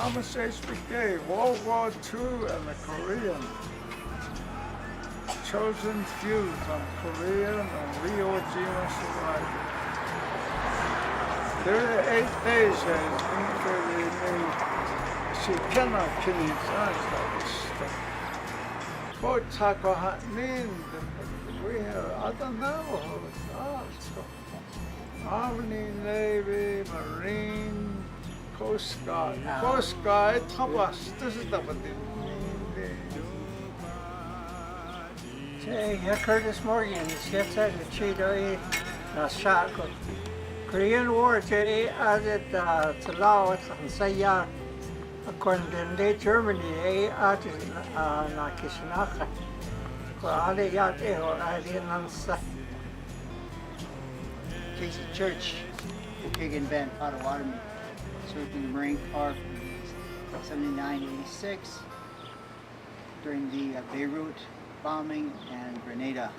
Palisades Brigade, World War II and the Korean. Chosen few from Korean and Iwo Jima survivors. 38 days has been for the she cannot kill his eyes like this stuff. But Taco Hatnin, we have other Navajos also. Army, Navy, Marine, Coast Guard. Coast Guard, Thomas, this is the one. Hey, Curtis Morgan, sketch the Cheeto, the shot. Korean War, Jerry, added to law and say, according to Germany, added Nakishinaka. Koale got I didn't say. Casey Church, Pig and Ben Potawatomi, served in the Marine Corps from 79-86 during the Beirut bombing and Grenada.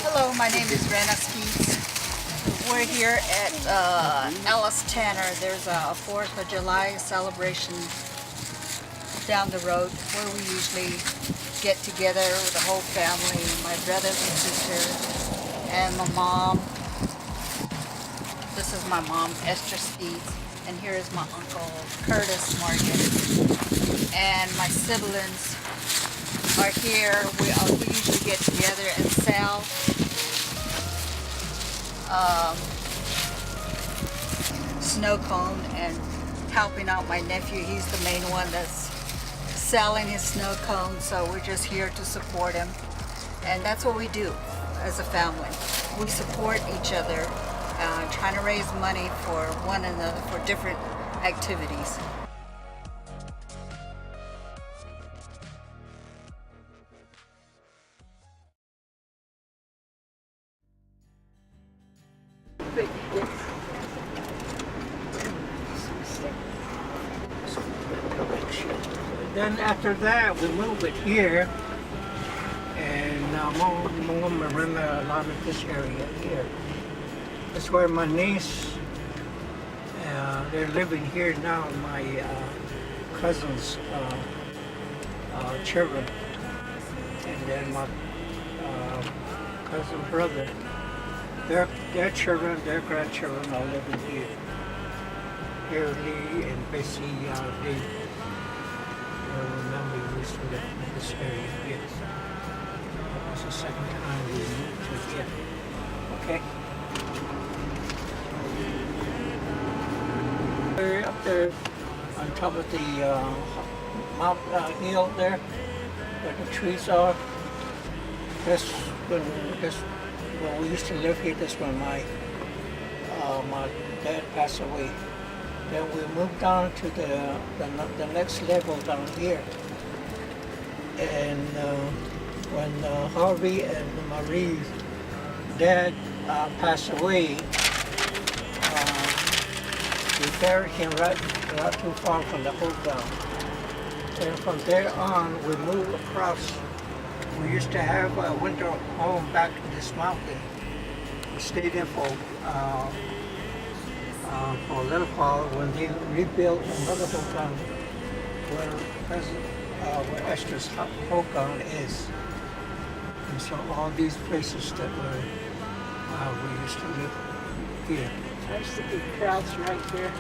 Hello, my name is Rena Skeets. We're here at Ellis Tanner. There's a 4th of July celebration down the road where we usually get together with the whole family, my brothers and sisters, and my mom. This is my mom, Esther Skeets, and here is my uncle, Curtis Morgan, and my siblings are here. We usually get together and sell snow cone and helping out my nephew. He's the main one that's selling his snow cone, so we're just here to support him. And that's what we do as a family. We support each other, trying to raise money for one another for different activities. Then after that, we moved it here, and Mom run a lot of this area here. That's where my niece, they're living here now, my cousin's children, and then my cousin brother, their children, their grandchildren are living here. Here, Lee and Bessie, they remember we used to live in this area here. That was the second time we moved to here. Okay. We're up there on top of the mount hill there, where the trees are. That's when we used to live here. That's when my dad passed away. Then we moved down to the next level down here. And when Harvey and Marie's dad passed away, we buried him right not too far from the whole ground. And from there on, we moved across. We used to have a winter home back in this mountain. We stayed there for a little while when they rebuilt another hotel where Esther's hogan is. And so all these places that we used to live here. There's the big crowds right there.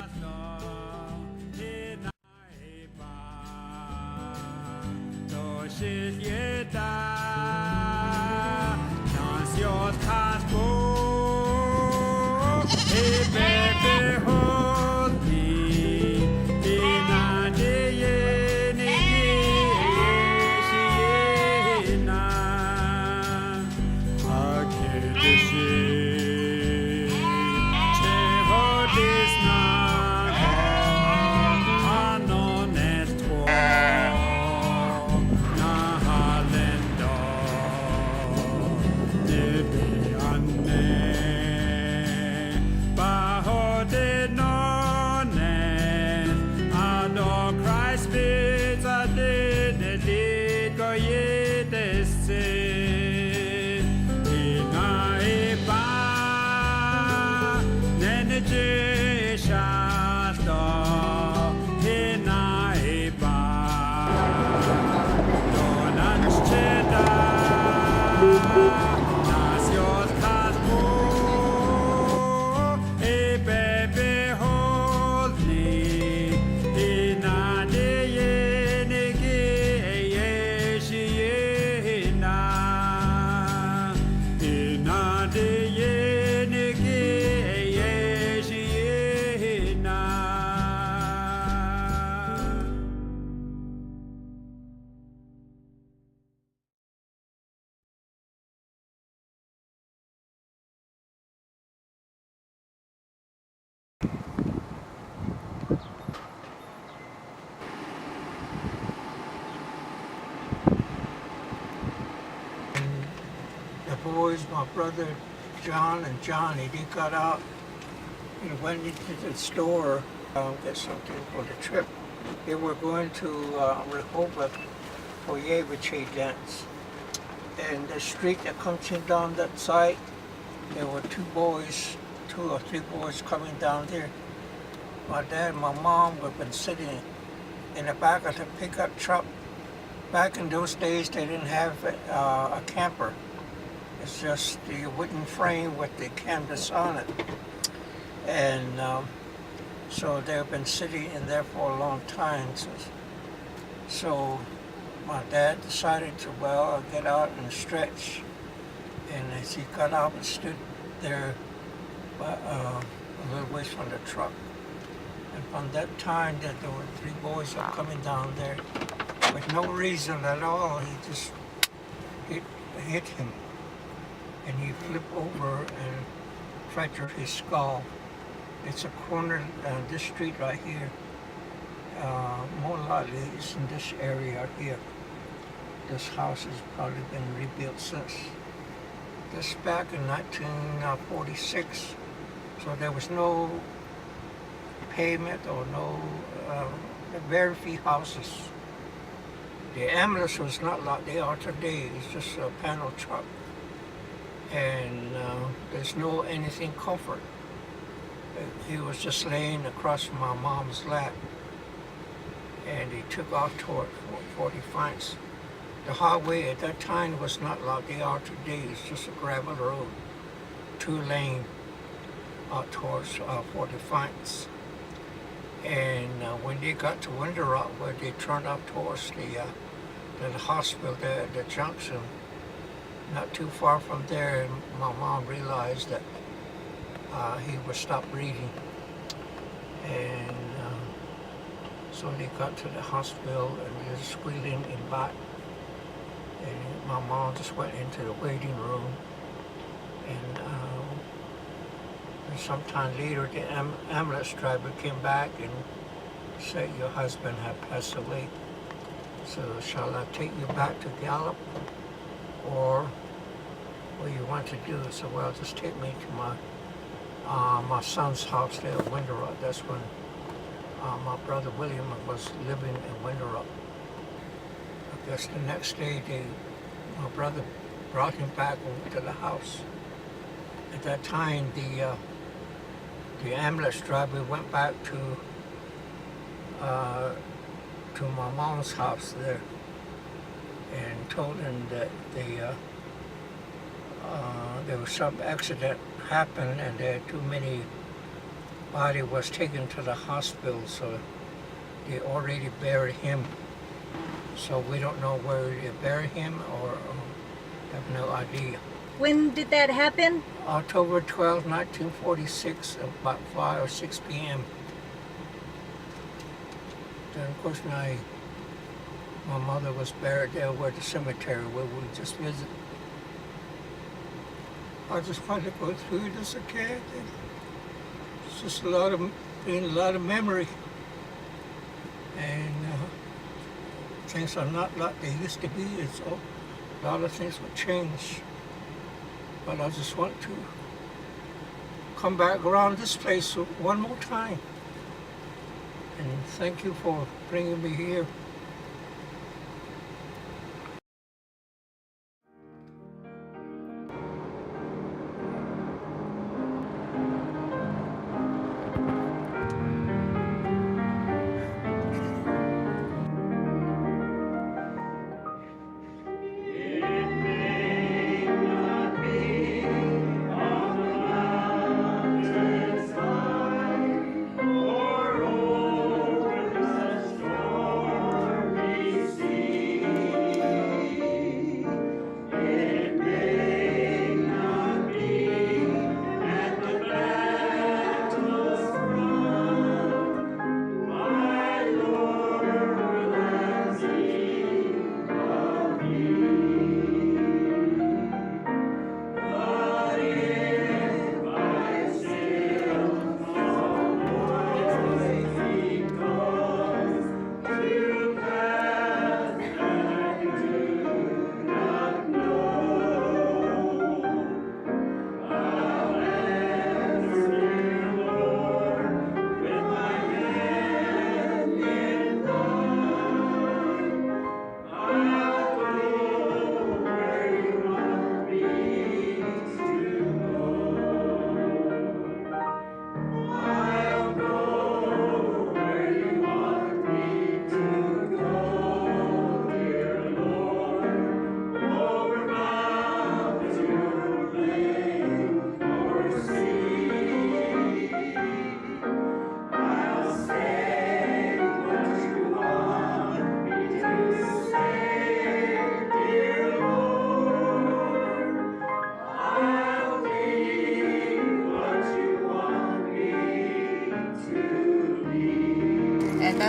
boys, my brother John and Johnny, they got out and went into the store get something for the trip. They were going to Rehoboth for Yaviche dance. And the street that comes in down that side, there were two or three boys coming down there. My dad and my mom would have been sitting in the back of the pickup truck. Back in those days, they didn't have a camper. It's just the wooden frame with the canvas on it. And so they've been sitting in there for a long time. So my dad decided to, well, get out and stretch. And as he got out and stood there a little ways from the truck. And from that time that there were three boys that were coming down there with no reason at all. He just hit him. And he flipped over and fractured his skull. It's a corner on this street right here. More likely it's in this area here. This house has probably been rebuilt since. This back in 1946. So there was no pavement or no, very few houses. The ambulance was not like they are today. It's just a panel truck. And there's no anything comfort. He was just laying across my mom's lap. And he took off toward 45th. The highway at that time was not like they are today. It's just a gravel road, 2-lane out towards 45th. And when they got to Winter Rock, where they turned up towards the hospital there at the junction, not too far from there, my mom realized that he would stop breathing. And so they got to the hospital and they were squealing him back. And my mom just went into the waiting room. And sometime later, the ambulance driver came back and said, your husband had passed away. So shall I take you back to Gallup? Or what you want to do? So well, just take me to my son's house there in Winter Rock. That's when my brother William was living in Winter Rock. I guess the next day, my brother brought him back over to the house. At that time, the ambulance driver went back to my mom's house there and told him that there was some accident happened and there too many body was taken to the hospital, so they already buried him. So we don't know where they buried him or have no idea. When did that happen? October 12, 1946, about 5 or 6 p.m. Then, of course, my mother was buried there where the cemetery where we just visited. I just wanted to go through it as a kid. It's just a lot of memory. And things are not like they used to be. It's a lot of things will change. But I just want to come back around this place one more time. And thank you for bringing me here.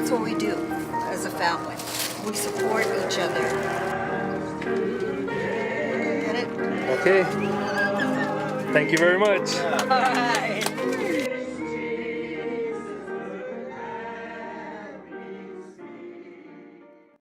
that's what we do as a family. We support each other. Get it? Okay. Thank you very much. All right.